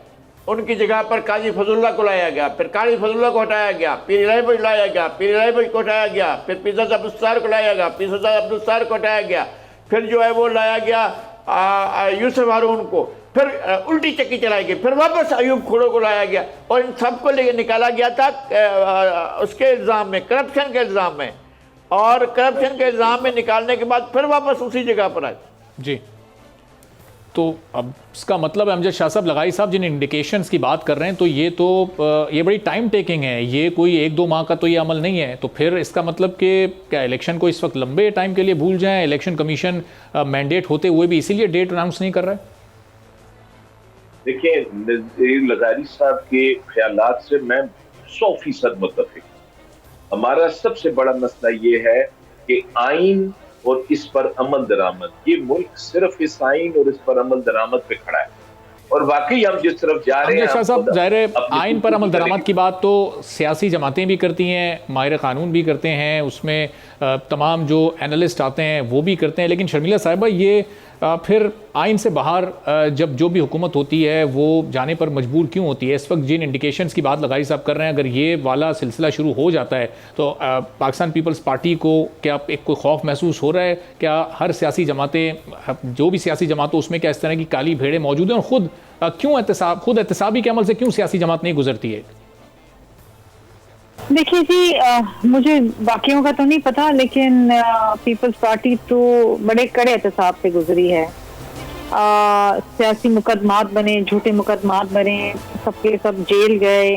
उनकी जगह पर काजी फजलुल्लाह को लाया गया, फिर काजी फजलुल्लाह को हटाया गया, पीर इलाही बख्श लाया गया, पीर इलाही बख्श को हटाया गया, फिर पीरज़ादा अब्दुस्तार को लाया गया, पीरज़ादा अब्दुस्तार को हटाया गया, फिर जो है वो लाया गया यूसुफ हारून को, फिर उल्टी चक्की चलाई गई, फिर वापस अयूब खोड़ो को लाया गया, और इन सबको लेके निकाला गया था उसके इल्ज़ाम में, करप्शन के इल्ज़ाम में, और करप्शन के इल्ज़ाम में निकालने के बाद फिर वापस उसी जगह पर आए। जी, तो अब इसका मतलब अमजद शाह साहब, लगाई साहब, जिन इंडिकेशंस की बात कर रहे हैं, तो ये बड़ी टाइम टेकिंग है, ये कोई 1-2 माह का तो ये अमल नहीं है। तो फिर इसका मतलब कि क्या इलेक्शन को इस वक्त लंबे टाइम के लिए भूल जाएं? इलेक्शन कमीशन मैंडेट होते हुए भी इसीलिए डेट अनाउंस नहीं कर रहा है? देखिए, नज़ीर लगारी साहब के ख्यालात से मैं 100% मुत्तफिक। हमारा सबसे बड़ा मसला ये है कि आइन और इस पर अमल दरामद, ये मुल्क सिर्फ इस आइन और इस पर अमल दरामद पे खड़ा है, और वाकई हम जिस तरफ जा रहे हैं। साहब, ज़ाहिर है आइन पर अमल दरामद की बात तो सियासी जमातें भी करती हैं, माहिर कानून भी करते हैं, उसमें तमाम जो एनालिस्ट आते हैं वो भी करते हैं, लेकिन शर्मिला साहिबा, ये फिर आइन से बाहर जब जो भी हुकूमत होती है वो जाने पर मजबूर क्यों होती है? इस वक्त जिन इंडिकेशंस की बात लगाई साहब कर रहे हैं, अगर ये वाला सिलसिला शुरू हो जाता है तो पाकिस्तान पीपल्स पार्टी को क्या एक कोई खौफ महसूस हो रहा है? क्या हर सियासी जमातें, जो भी सियासी जमात हो, उसमें क्या इस तरह की काली भेड़ें मौजूद हैं? और ख़ुद क्यों एहतसाबी के अमल से क्यों सियासी जमात नहीं गुजरती है? देखिए जी, मुझे बाकियों का तो नहीं पता, लेकिन पीपल्स पार्टी तो बड़े कड़े एहतसाब से गुजरी है। सियासी मुकदमात बने, झूठे मुकदमात बने, सबके सब जेल गए,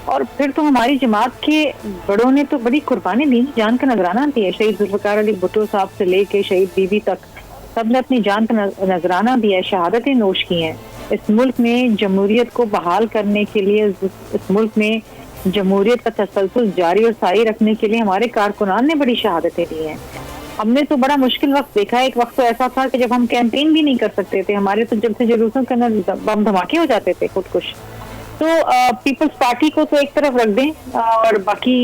और फिर तो हमारी जमात के बड़ों ने तो बड़ी कुर्बानी दी, जान का नजराना दी है। शहीद जुल्फ़िकार अली भुट्टो साहब से लेके शहीद बीबी तक सबने अपनी जान का नजराना दिया है, शहादतें नोश की हैं। इस मुल्क में जमहूरियत को बहाल करने के लिए, इस मुल्क में जमहूरियत का तसलसल जारी और सारी रखने के लिए हमारे कारकुनान ने बड़ी शहादतें दी हैं। हमने तो बड़ा मुश्किल वक्त देखा है। एक वक्त तो ऐसा था कि जब हम कैंपेन भी नहीं कर सकते थे, हमारे तो जब से जुलूसों के अंदर बम धमाके हो जाते थे खुदकुश। तो पीपल्स पार्टी को तो एक तरफ रख दें और बाकी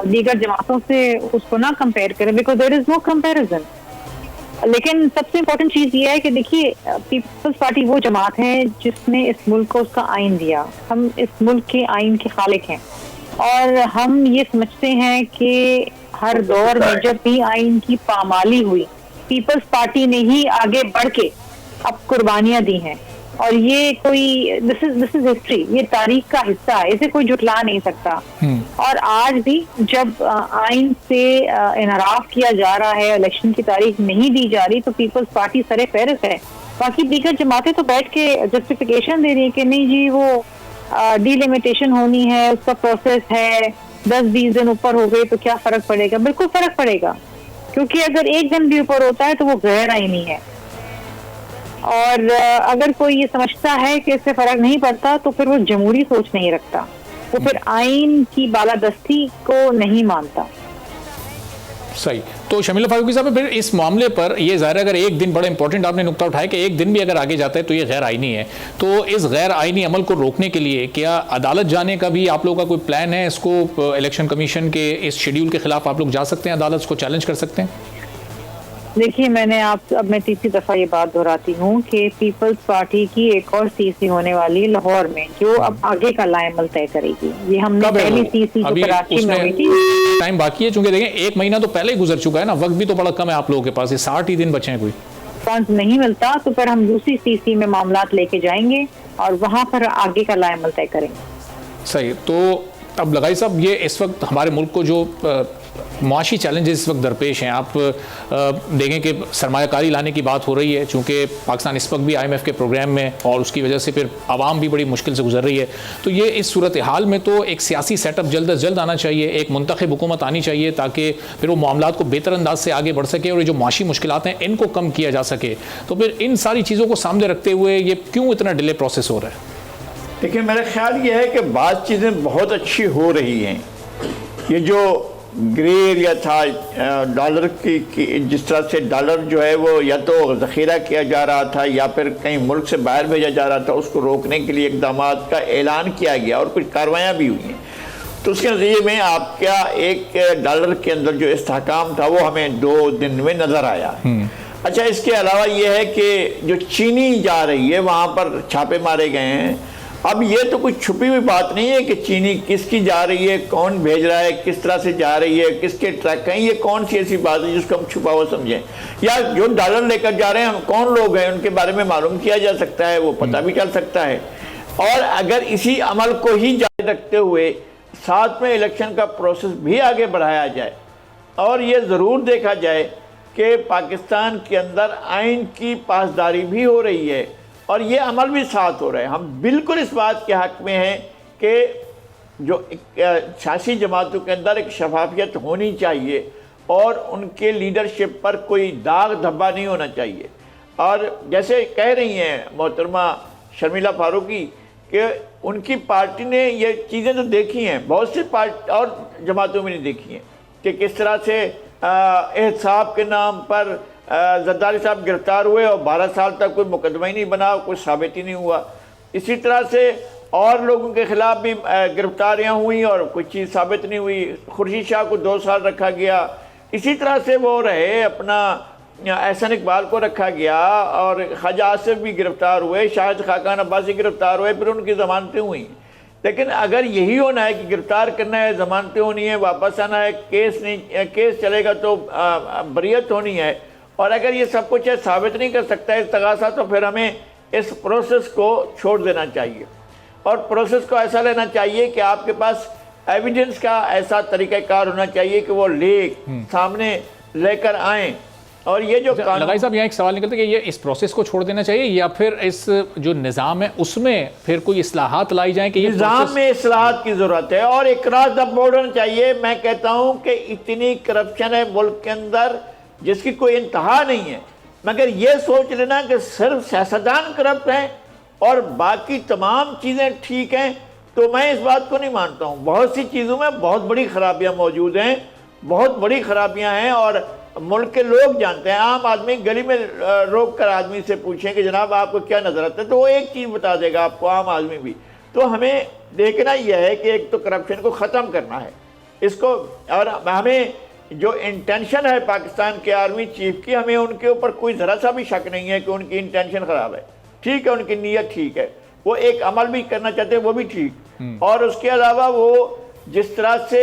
दीगर जमातों से उसको ना कंपेयर करें, because there is no comparison. लेकिन सबसे इम्पोर्टेंट चीज ये है कि देखिए, पीपल्स पार्टी वो जमात है जिसने इस मुल्क को उसका आइन दिया। हम इस मुल्क के आइन के खालिक हैं, और हम ये समझते हैं कि हर दौर में जब भी आइन की पामाली हुई, पीपल्स पार्टी ने ही आगे बढ़ के अब कुर्बानियां दी हैं। और ये कोई दिस इज हिस्ट्री, ये तारीख का हिस्सा है, इसे कोई जुटला नहीं सकता। और आज भी जब आइन से इनराफ किया जा रहा है, इलेक्शन की तारीख नहीं दी जा रही, तो पीपल्स पार्टी सरे फहरिस्त है। बाकी दीगर जमातें तो बैठ के जस्टिफिकेशन दे रही है कि नहीं जी, वो डिलिमिटेशन होनी है, उसका प्रोसेस है, 10-20 दिन ऊपर हो गए तो क्या फर्क पड़ेगा। बिल्कुल फर्क पड़ेगा, क्योंकि अगर एक दिन भी ऊपर होता है तो वो गैर आईनी है। और अगर कोई ये समझता है कि इससे फर्क नहीं पड़ता तो फिर वो जमहूरी सोच नहीं रखता, वो फिर आइन की बालादस्ती को नहीं मानता। सही। तो शमीला फारूकी साहब, फिर इस मामले पर ये ज़ाहिर है अगर एक दिन, बड़ा इंपॉर्टेंट आपने नुक्ता उठाया कि एक दिन भी अगर आगे जाता है तो ये गैर आइनी है, तो इस गैर आइनी अमल को रोकने के लिए क्या अदालत जाने का भी आप लोगों का कोई प्लान है? इसको इलेक्शन कमीशन के इस शेड्यूल के खिलाफ आप लोग जा सकते हैं, अदालत को चैलेंज कर सकते हैं? देखिए, अब मैं तीसरी दफा ये बात दोहराती हूँ कि पीपल्स पार्टी की एक और सीसी होने वाली लाहौर में, जो अब आगे का लाएमल तय करेगी। ये हमने पहली सीसी जो कराची में हुई थी, टाइम बाकी है, चूंकि देखें 1 महीना तो पहले ही गुजर चुका है ना, वक्त भी तो बड़ा कम है आप लोगों के पास, ये 60 ही दिन बचे हैं। कोई रिस्पॉन्स नहीं मिलता तो फिर हम दूसरी सीसी में मामलात लेके जाएंगे और वहां पर आगे का लाएमल तय करेंगे। सही। तो अब लगाई साहब, ये इस वक्त हमारे मुल्क को जो मुआशी चैलेंजेस इस वक्त दरपेश हैं, आप देखें कि सरमायाकारी लाने की बात हो रही है, चूँकि पाकिस्तान इस वक्त भी IMF के प्रोग्राम में, और उसकी वजह से फिर आवाम भी बड़ी मुश्किल से गुजर रही है। तो ये इस सूरत हाल में तो एक सियासी सेटअप जल्द अज जल्द आना चाहिए, एक मुंतखब हुकूमत आनी चाहिए, ताकि फिर वो मामलात को बेहतर अंदाज से आगे बढ़ सके और ये जो मुआशी मुश्किलात हैं इनको कम किया जा सके। तो फिर इन सारी चीज़ों को सामने रखते हुए ये क्यों इतना डिले प्रोसेस हो रहा है? देखिए, मेरा ख्याल ये है कि बात चीज़ें बहुत अच्छी हो रही हैं। ये जो ग्रे एरिया था डॉलर की जिस तरह से डॉलर जो है वो या तो ज़ख़ीरा किया जा रहा था या फिर कहीं मुल्क से बाहर भेजा जा रहा था, उसको रोकने के लिए इक़दाम का ऐलान किया गया और कुछ कार्रवाइयाँ भी हुई हैं। तो उसके नतीजे में आपका एक डॉलर के अंदर जो इस्तेहकाम था वो हमें 2 दिन में नज़र आया। अच्छा, इसके अलावा ये है कि जो चीनी जा रही है वहाँ पर छापे मारे गए हैं। अब ये तो कुछ छुपी हुई बात नहीं है कि चीनी किसकी जा रही है, कौन भेज रहा है, किस तरह से जा रही है, किसके ट्रक हैं, ये कौन सी ऐसी बात है जिसको हम छुपा हुआ समझें? या जो डॉलर लेकर जा रहे हैं कौन लोग हैं उनके बारे में मालूम किया जा सकता है, वो पता भी चल सकता है। और अगर इसी अमल को ही जारी रखते हुए साथ में इलेक्शन का प्रोसेस भी आगे बढ़ाया जाए और ये ज़रूर देखा जाए कि पाकिस्तान के अंदर आइन की पासदारी भी हो रही है और ये अमल भी साथ हो रहा है, हम बिल्कुल इस बात के हक़ में हैं कि जो सियासी जमातों के अंदर एक शफाफियत होनी चाहिए और उनके लीडरशिप पर कोई दाग धब्बा नहीं होना चाहिए। और जैसे कह रही हैं मोहतरमा शर्मिला फारूकी कि उनकी पार्टी ने ये चीज़ें तो देखी हैं, बहुत सी पार्टी और जमातों में नहीं देखी हैं कि किस तरह से एहतसाब के नाम पर जरदारी साहब गिरफ्तार हुए और 12 साल तक कोई मुकदमा ही नहीं बना, कोई साबित ही नहीं हुआ। इसी तरह से और लोगों के ख़िलाफ़ भी गिरफ्तारियाँ हुई और कोई चीज़ साबित नहीं हुई। खुर्शीद शाह को 2 साल रखा गया, इसी तरह से वो रहे, अपना एहसन इकबाल को रखा गया और ख्वाजा आसिफ भी गिरफ्तार हुए, शाहिद खाकान अब्बासी गिरफ्तार हुए, फिर उनकी ज़मानतें हुई। लेकिन अगर यही होना है कि गिरफ्तार करना है, ज़मानतें होनी है, वापस आना है, केस चलेगा तो बरियत होनी है, और अगर ये सब कुछ है साबित नहीं कर सकता है इस्तगासा, तो फिर हमें इस प्रोसेस को छोड़ देना चाहिए और प्रोसेस को ऐसा लेना चाहिए कि आपके पास एविडेंस का ऐसा तरीक़ाकार होना चाहिए कि वो सामने लेकर आएँ। और ये जो लगाई साहब, यहाँ एक सवाल निकलता है कि ये इस प्रोसेस को छोड़ देना चाहिए या फिर इस जो निज़ाम है उसमें फिर कोई इस्लाहात लाई जाए कि निज़ाम में इस्लाहात की ज़रूरत है और इकरार द बोर्ड होना चाहिए। मैं कहता हूँ कि इतनी करप्शन है मुल्क के अंदर जिसकी कोई इंतहा नहीं है, मगर ये सोच लेना कि सिर्फ सियासतदान करप्ट हैं और बाकी तमाम चीज़ें ठीक हैं, तो मैं इस बात को नहीं मानता हूँ। बहुत सी चीज़ों में बहुत बड़ी खराबियाँ मौजूद हैं, बहुत बड़ी खराबियाँ हैं और मुल्क के लोग जानते हैं। आम आदमी गली में रोक कर आदमी से पूछें कि जनाब आपको क्या नज़र आता है, तो वो एक चीज़ बता देगा आपको, आम आदमी भी। तो हमें देखना यह है कि एक तो करप्शन को ख़त्म करना है इसको, और हमें जो इंटेंशन है पाकिस्तान के आर्मी चीफ की, हमें उनके ऊपर कोई ज़रा सा भी शक नहीं है कि उनकी इंटेंशन ख़राब है। ठीक है, उनकी नीयत ठीक है, वो एक अमल भी करना चाहते हैं, वो भी ठीक। और उसके अलावा वो जिस तरह से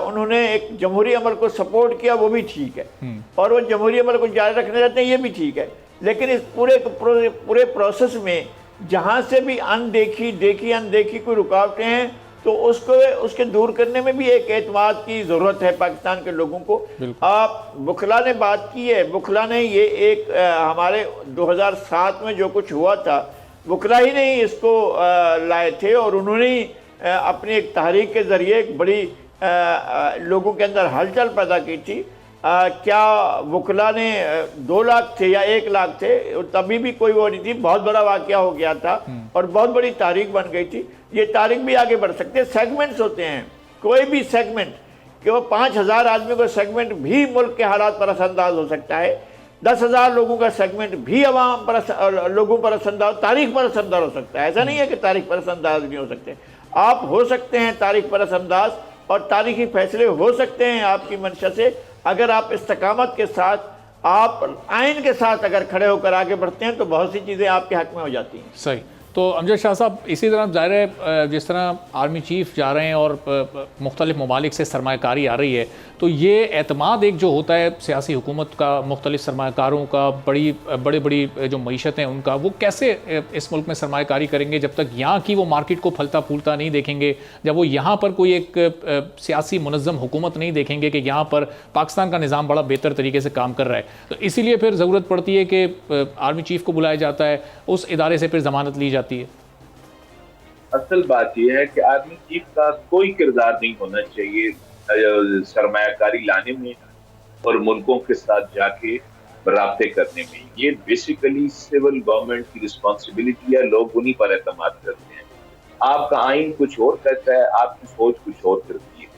उन्होंने एक जमहूरी अमल को सपोर्ट किया वो भी ठीक है और वो जमहूरी अमल को जारी रखना चाहते हैं, ये भी ठीक है। लेकिन इस पूरे प्रोसेस में जहाँ से भी अनदेखी कोई रुकावटें हैं तो उसके दूर करने में भी एक एतमाद की ज़रूरत है पाकिस्तान के लोगों को। आप बुखला ने बात की है, बुखला ने ये एक हमारे 2007 में जो कुछ हुआ था, बुखला ही नहीं इसको लाए थे और उन्होंने अपनी एक तहरीक के ज़रिए एक बड़ी लोगों के अंदर हलचल पैदा की थी क्या वकला ने 2 लाख थे या 1 लाख थे, तभी भी कोई वो नहीं थी, बहुत बड़ा वाकया हो गया था और बहुत बड़ी तारीख बन गई थी। ये तारीख भी आगे बढ़ सकते हैं। सेगमेंट्स होते हैं, कोई भी सेगमेंट, कि वो 5,000 आदमी का सेगमेंट भी मुल्क के हालात पर असरअंदाज हो सकता है, 10,000 लोगों का सेगमेंट भी अवाम पर लोगों पर असरअंदाज, तारीख पर असरअंदाज हो सकता है। ऐसा नहीं है कि तारीख पर असरअंदाज नहीं हो सकते, आप हो सकते हैं तारीख पर असरअंदाज, और तारीखी फैसले हो सकते हैं आपकी मंशा से, अगर आप इस्तकामत के साथ, आप आइन के साथ अगर खड़े होकर आगे बढ़ते हैं तो बहुत सी चीज़ें आपके हक में हो जाती हैं। सही। तो अमजद शाह साहब, इसी तरह ज़ाहिर है जिस तरह आर्मी चीफ जा रहे हैं और मुख्तलिफ़ ममालिक से सरमाकारी आ रही है, तो ये एतमाद एक जो होता है सियासी हुकूमत का, मुख्तलिफ़ सरमाकारों का, बड़ी जो मईशत हैं उनका, वो कैसे इस मुल्क में सरमाकारी करेंगे जब तक यहाँ की वो मार्केट को फलता फूलता नहीं देखेंगे, जब वो यहाँ पर कोई एक सियासी मुनज़्ज़म हुकूमत नहीं देखेंगे कि यहाँ पर पाकिस्तान का निज़ाम बड़ा बेहतर तरीके से काम कर रहा है। तो इसीलिए फिर ज़रूरत पड़ती है कि आर्मी चीफ को बुलाया जाता है, उस इदारे से फिर ज़मानत ली जाती है। असल बात यह है कि आर्मी चीफ का कोई किरदार नहीं होना चाहिए सरमायाकारी लाने में और मुल्कों के साथ जाके राब्ते करने में। ये बेसिकली सिविल गवर्नमेंट की रिस्पॉन्सिबिलिटी है, लोग उन्हीं पर एतमाद करते हैं। आपका आइन कुछ और कहता है, आपकी सोच कुछ और करती है।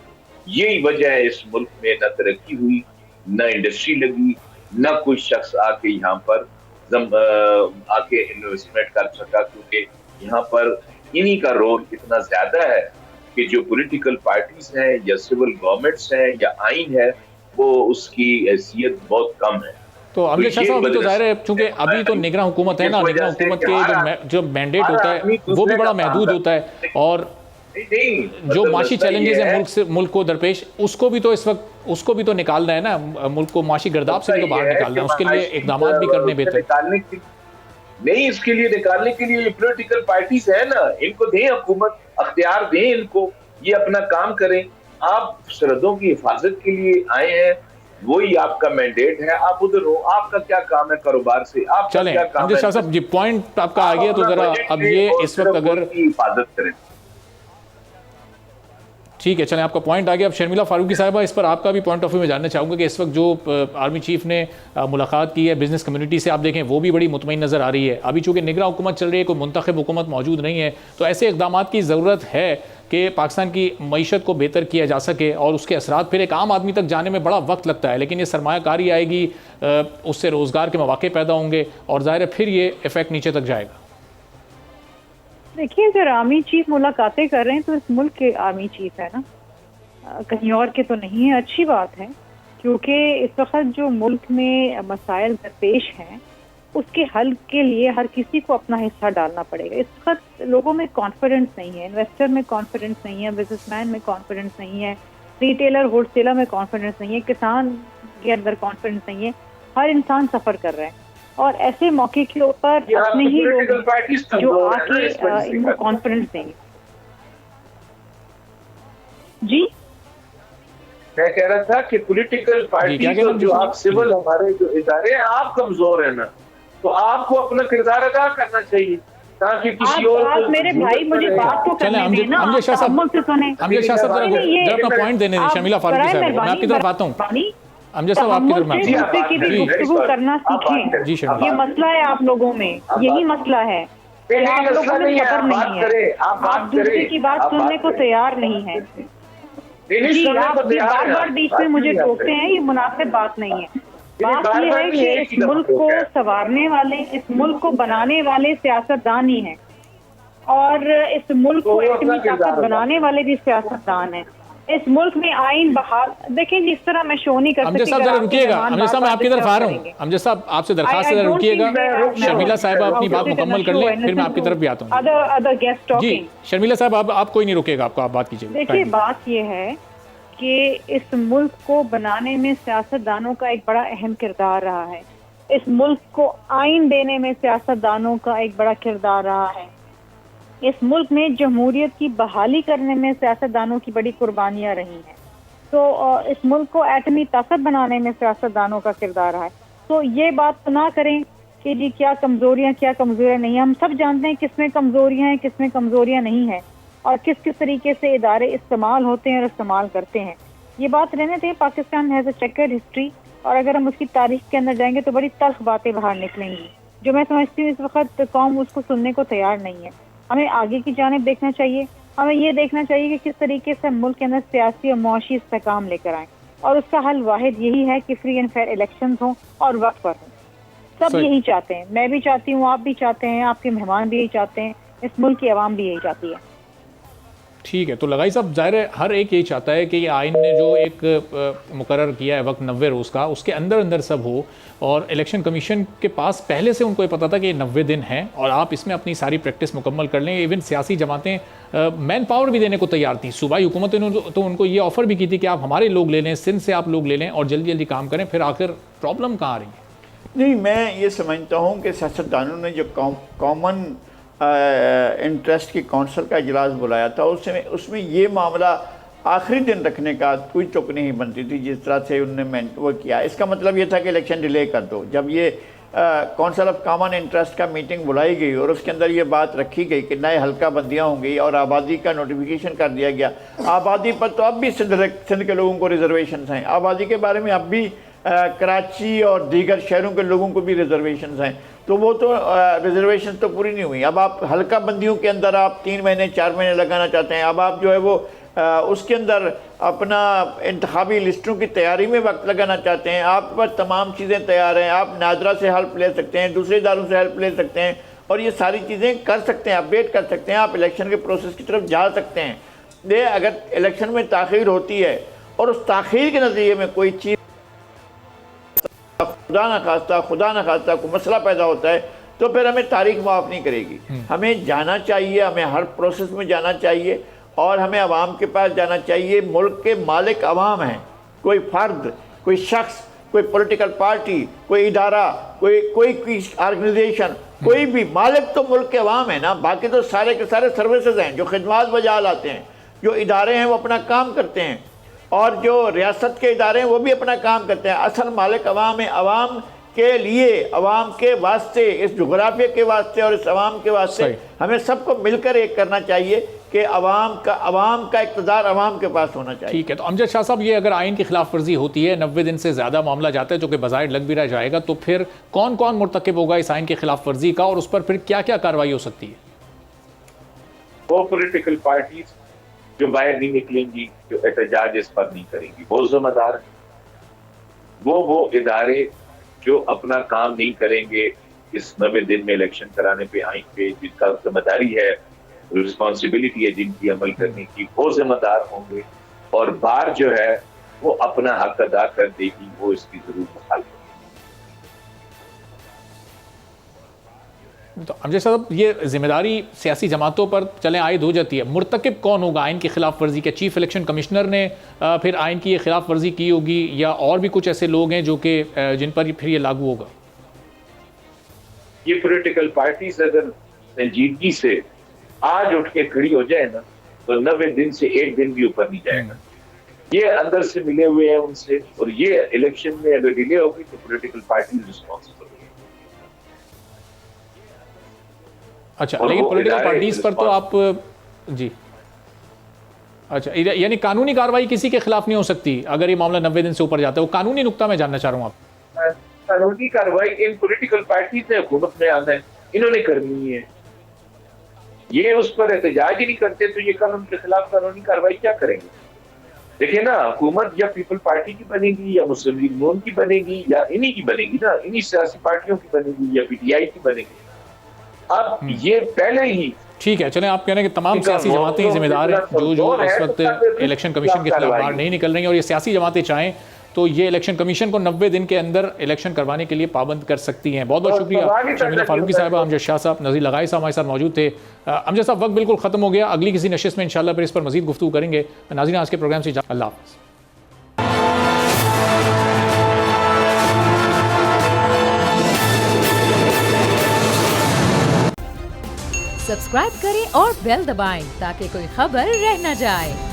यही वजह है इस मुल्क में न तरक्की हुई, न इंडस्ट्री लगी, न कोई शख्स आके यहाँ पर आके इन्वेस्टमेंट कर सका, क्योंकि यहाँ पर इन्हीं का रोल इतना ज्यादा है कि जो पॉलिटिकल पार्टीज हैं या सिविल गवर्नमेंट्स हैं या आइन है, वो उसकी हैसियत बहुत कम है। तो अमजद शाह साहब, तो जाहिर है चूंकि अभी तो निगरान हुकूमत है ना, निगरान हुकूमत के जो मैंडेट होता है वो भी बड़ा महदूद होता है, और जो माशी चैलेंजेस है मुल्क को दरपेश, उसको भी तो इस वक्त उसको भी तो निकालना है ना, मुल्क को माशी गर्दाब से भी तो बाहर निकालना है, उसके लिए इकदाम भी करने बेहतर नहीं। इसके लिए निकालने के लिए पॉलिटिकल पार्टीज है ना, इनको दें हुकूमत, अख्तियार दें इनको, ये अपना काम करें। आप सरहदों की हिफाजत के लिए आए हैं, वही आपका मैंडेट है, आप उधर हो, आपका क्या काम है कारोबार से, आप चलें अमजद शाह साहब जी, पॉइंट आपका आ गया, तो जरा अब ये इस वक्त अगर हिफाजत करें, ठीक है, चलें आपका पॉइंट आ गया। अब शर्मिला फारूकी साहिबा, इस पर आपका भी पॉइंट ऑफ व्यू में जानना चाहूँगा कि इस वक्त जो आर्मी चीफ ने मुलाकात की है बिजनेस कम्युनिटी से, आप देखें वो भी बड़ी मुतमईन नज़र आ रही है। अभी चूँकि निगरान हुकूमत चल रही है, कोई मुंतखब हुकूमत मौजूद नहीं है, तो ऐसे इक़दाम की ज़रूरत है कि पाकिस्तान की मईशत को बेहतर किया जा सके, और उसके असरात फिर एक आम आदमी तक जाने में बड़ा वक्त लगता है, लेकिन ये सरमायाकारी आएगी, उससे रोज़गार के मौके पैदा होंगे, और ज़ाहिर है फिर ये इफ़ेक्ट नीचे तक जाएगा। देखिए, अगर आर्मी चीफ मुलाकातें कर रहे हैं तो इस मुल्क के आर्मी चीफ है ना, कहीं और के तो नहीं है। अच्छी बात है, क्योंकि इस वक्त जो मुल्क में मसाइल दरपेश हैं उसके हल के लिए हर किसी को अपना हिस्सा डालना पड़ेगा। इस वक्त लोगों में कॉन्फिडेंस नहीं है, इन्वेस्टर में कॉन्फिडेंस नहीं है, बिजनेसमैन में कॉन्फिडेंस नहीं है, रिटेलर होलसेलर में कॉन्फिडेंस नहीं है, किसान के अंदर कॉन्फिडेंस नहीं है। हर इंसान सफ़र कर रहा है, और ऐसे मौके के ऊपर अपने ही लोग जो आके इनको कॉन्फिडेंस देंगे। जी, मैं कह रहा था कि पॉलिटिकल पार्टी जो आप सिविल हमारे जो इदारे हैं, आप कमजोर है ना, तो आपको अपना किरदार अदा करना चाहिए, ताकि किसी और आप मेरे भाई मुझे बात तो करने दें ना। अमजद शाह साहब, अमजद शाह साहब जरा अपना पॉइंट देने दें। शर्मिला फारूकी साहब, मैं आपकी तरफ आता हूँ। अमजद साहब, आपकी तरफ मैं दूसरे की भी गुफ्तगू करना सीखें। जी शर्मिला, ये मसला है आप लोगों में, यही मसला है, आप लोगों में खबर नहीं है, आप दूसरे की बात सुनने को तैयार नहीं है। जी, आप बार बार बीच में मुझे टोकते हैं, ये मुनासिब बात नहीं है। बात ये है कि इस मुल्क को संवारने वाले, इस मुल्क को बनाने वाले सियासतदान ही हैं, और इस मुल्क को इतनी ताकत बनाने वाले भी सियासतदान हैं। इस मुल्क में आइन बहाल, देखें जिस तरह मैं शो नहीं कर सकती। अमजद साहब जरा रुकिएगा, अमजद साहब मैं आपकी तरफ आ रहा हूँ। अमजद साहब आपसे दरखास्त है, रुकिएगा। शर्मिला साहब अपनी बात मुकम्मल कर लें, फिर मैं आपकी तरफ भी आता हूँ। Other guest talking. जी शर्मिला साहब, आप कोई नहीं रुकेगा आपको, आप बात कीजिए। देखिए, बात ये है कि इस मुल्क को बनाने में सियासतदानों का एक बड़ा अहम किरदार रहा है। इस मुल्क को आइन देने में सियासतदानों का एक बड़ा किरदार रहा है। इस मुल्क में जमहूरियत की बहाली करने में सियासतदानों की बड़ी कुर्बानियां रही हैं। तो इस मुल्क को एटमी ताकत बनाने में सियासतदानों का किरदार रहा है। तो ये बात तो ना करें कि जी क्या कमजोरियां नहीं। हम सब जानते हैं किसमें कमजोरियां हैं, किसमें कमजोरियां नहीं हैं, और किस किस तरीके से इदारे इस्तेमाल होते हैं और इस्तेमाल करते हैं। ये बात रहने थे, Pakistan has a chequered history, और अगर हम उसकी तारीख के अंदर जाएंगे तो बड़ी तल्ख बातें बाहर निकलेंगी, जो मैं समझती हूँ इस वक्त कौम उसको सुनने को तैयार नहीं है। हमें आगे की जानिब देखना चाहिए, हमें ये देखना चाहिए कि किस तरीके से मुल्क के अंदर सियासी और मुआशी इस्तेहकाम लेकर आएँ, और उसका हल वाहिद यही है कि फ्री एंड फेयर इलेक्शंस हों और वक्त पर हों। सब यही चाहते हैं, मैं भी चाहती हूँ, आप भी चाहते हैं, आपके मेहमान भी यही चाहते हैं, इस मुल्क की आवाम भी यही चाहती है। ठीक है, तो लगाई साहब, जाहिर है हर एक यही चाहता है कि ये आइन ने जो एक मुकर्रर किया है वक्त 90 रोज़ का, उसके अंदर अंदर सब हो, और इलेक्शन कमीशन के पास पहले से उनको ये पता था कि ये 90 दिन हैं और आप इसमें अपनी सारी प्रैक्टिस मुकम्मल कर लें। इवन सियासी जमातें मैन पावर भी देने को तैयार थी, सूबाई हुकूमत ने तो उनको ये ऑफ़र भी की थी कि आप हमारे लोग ले लें, सिंध से आप लोग ले लें और जल्दी जल्दी काम करें। फिर आखिर प्रॉब्लम कहाँ आ रही है? नहीं, मैं ये समझता हूँ कि सियासतदानों ने जो कॉमन इंटरेस्ट की कौंसल का इजलास बुलाया था, उसमें ये मामला आखिरी दिन रखने का कोई तुक नहीं बनती थी, जिस तरह से उन्होंने वो किया। इसका मतलब ये था कि इलेक्शन डिले कर दो। जब ये कौंसल ऑफ कॉमन इंटरेस्ट का मीटिंग बुलाई गई और उसके अंदर ये बात रखी गई कि नए हल्का बंदियाँ होंगी और आबादी का नोटिफिकेशन कर दिया गया। आबादी पर तो अब भी सिंध के लोगों को रिजर्वेशन हैं, आबादी के बारे में अब भी कराची और दीगर शहरों के लोगों को भी रिजर्वेशन हैं, तो वो तो रिजर्वेशन तो पूरी नहीं हुई। अब आप हल्का बंदियों के अंदर आप 3 महीने 4 महीने लगाना चाहते हैं। अब आप जो है वो उसके अंदर अपना इंतखाबी लिस्टों की तैयारी में वक्त लगाना चाहते हैं। आप पर तमाम चीज़ें तैयार हैं, आप नादरा से हेल्प ले सकते हैं, दूसरे इदारों से हेल्प ले सकते हैं और ये सारी चीज़ें कर सकते हैं, अपडेट कर सकते हैं, आप इलेक्शन के प्रोसेस की तरफ जा सकते हैं। ये अगर इलेक्शन में ताख़ीर होती है और उस ताख़ीर के नज़रिए में कोई चीज़ खुदा न खास्ता कोई मसला पैदा होता है तो फिर हमें तारीख माफ़ नहीं करेगी। हमें जाना चाहिए, हमें हर प्रोसेस में जाना चाहिए और हमें आवाम के पास जाना चाहिए। मुल्क के मालिक आवाम हैं, कोई फ़र्द, कोई शख्स, कोई पॉलिटिकल पार्टी, कोई इदारा, कोई ऑर्गेनाइजेशन, कोई भी मालिक तो मुल्क के अवाम है ना। बाकी तो सारे के सारे सर्विसेज हैं जो खिदमत बजा लाते हैं, जो इदारे हैं वो अपना काम करते हैं और जो रियासत के इदारे हैं वो भी अपना काम करते हैं। असल मालिक अवाम है, अवाम के लिए, अवाम के वास्ते, इस जोग्राफिया के वास्ते और इस अवाम के वास्ते हमें सबको मिलकर एक करना चाहिए कि अवाम का इक़्तिदार अवाम के पास होना चाहिए। ठीक है, तो अमजद शाह साहब, ये अगर आइन की खिलाफ वर्जी होती है, 90 दिन से ज़्यादा मामला जाता है जो कि बज़ाहिर लग भी रह जाएगा, तो फिर कौन कौन मुर्तकिब होगा इस आइन की खिलाफ वर्जी का और उस पर फिर क्या क्या कार्रवाई हो सकती है? वो पॉलिटिकल पार्टीज जो बाहर नहीं निकलेंगी, जो एहतजाज इस पर नहीं करेंगी, वो जिम्मेदार हैं। वो इदारे जो अपना काम नहीं करेंगे इस 90 दिन में इलेक्शन कराने पे, आइन पे, जिनका जिम्मेदारी है, रिस्पॉन्सिबिलिटी है जिनकी अमल करने की, वो जिम्मेदार होंगे और बार जो है वो अपना हक अदा कर देगी, वो इसकी जरूर मुखालिफ। तो अमजद साहब, ये जिम्मेदारी सियासी जमातों पर चलें आयद हो जाती है, मुर्तकिब कौन होगा आइन की खिलाफ वर्जी के? चीफ इलेक्शन कमिश्नर ने फिर आइन की ये खिलाफ वर्जी की होगी या और भी कुछ ऐसे लोग हैं जो कि जिन पर फिर ये लागू होगा? ये पॉलिटिकल पार्टीज अगर संजीदगी से आज उठ के खड़ी हो जाए ना तो 90 दिन से 1 दिन भी ऊपर नहीं जाएगा। ये अंदर से मिले हुए हैं उनसे, और ये इलेक्शन में अगर डिले होगी तो पॉलिटिकल पार्टी रिस्पॉन्सिबल। अच्छा, लेकिन पॉलिटिकल पार्टीज पर तो आप जी, अच्छा, यानी कानूनी कार्रवाई किसी के खिलाफ नहीं हो सकती अगर ये मामला 90 दिन से ऊपर जाता है? वो कानूनी नुक्ता मैं जानना चाह रहा हूँ आप। कानूनी कार्रवाई इन पॉलिटिकल पार्टी से हुकूमत में आना है, इन्होंने करनी है। ये उस पर एहतजाज ही नहीं करते तो ये कानून के खिलाफ कानूनी कार्रवाई क्या करेंगे? देखिए ना, हुकूमत या पीपल पार्टी की बनेगी या मुस्लिम लीग नून की बनेगी या इन्हीं की बनेगी ना, इन्हीं सियासी पार्टियों की बनेगी या पीटीआई की बनेगी। अब ये पहले ही ठीक है, चलें, आप कह रहे हैं कि तमाम सियासी जमातें जिम्मेदार हैं जो इस वक्त इलेक्शन कमीशन के खिलाफ बाहर नहीं निकल रही हैं, और ये सियासी जमातें चाहें तो ये इलेक्शन कमीशन को 90 दिन के अंदर इलेक्शन करवाने के लिए पाबंद कर सकती हैं। बहुत बहुत शुक्रिया शर्मिला फारूकी साहबा, अमजद शाह साहब, नज़ीर लगाई साहब हमारे साथ मौजूद थे। अमजद साहब, वक्त बिल्कुल ख़त्म हो गया, अगली किसी नशिस्त में इंशाल्लाह फिर इस पर मज़ीद गुफ्तगू करेंगे। नाज़रीन, आज के प्रोग्राम से अल्लाह हाफ़िज़। सब्सक्राइब करें और बेल दबाएं ताकि कोई खबर रह न जाए।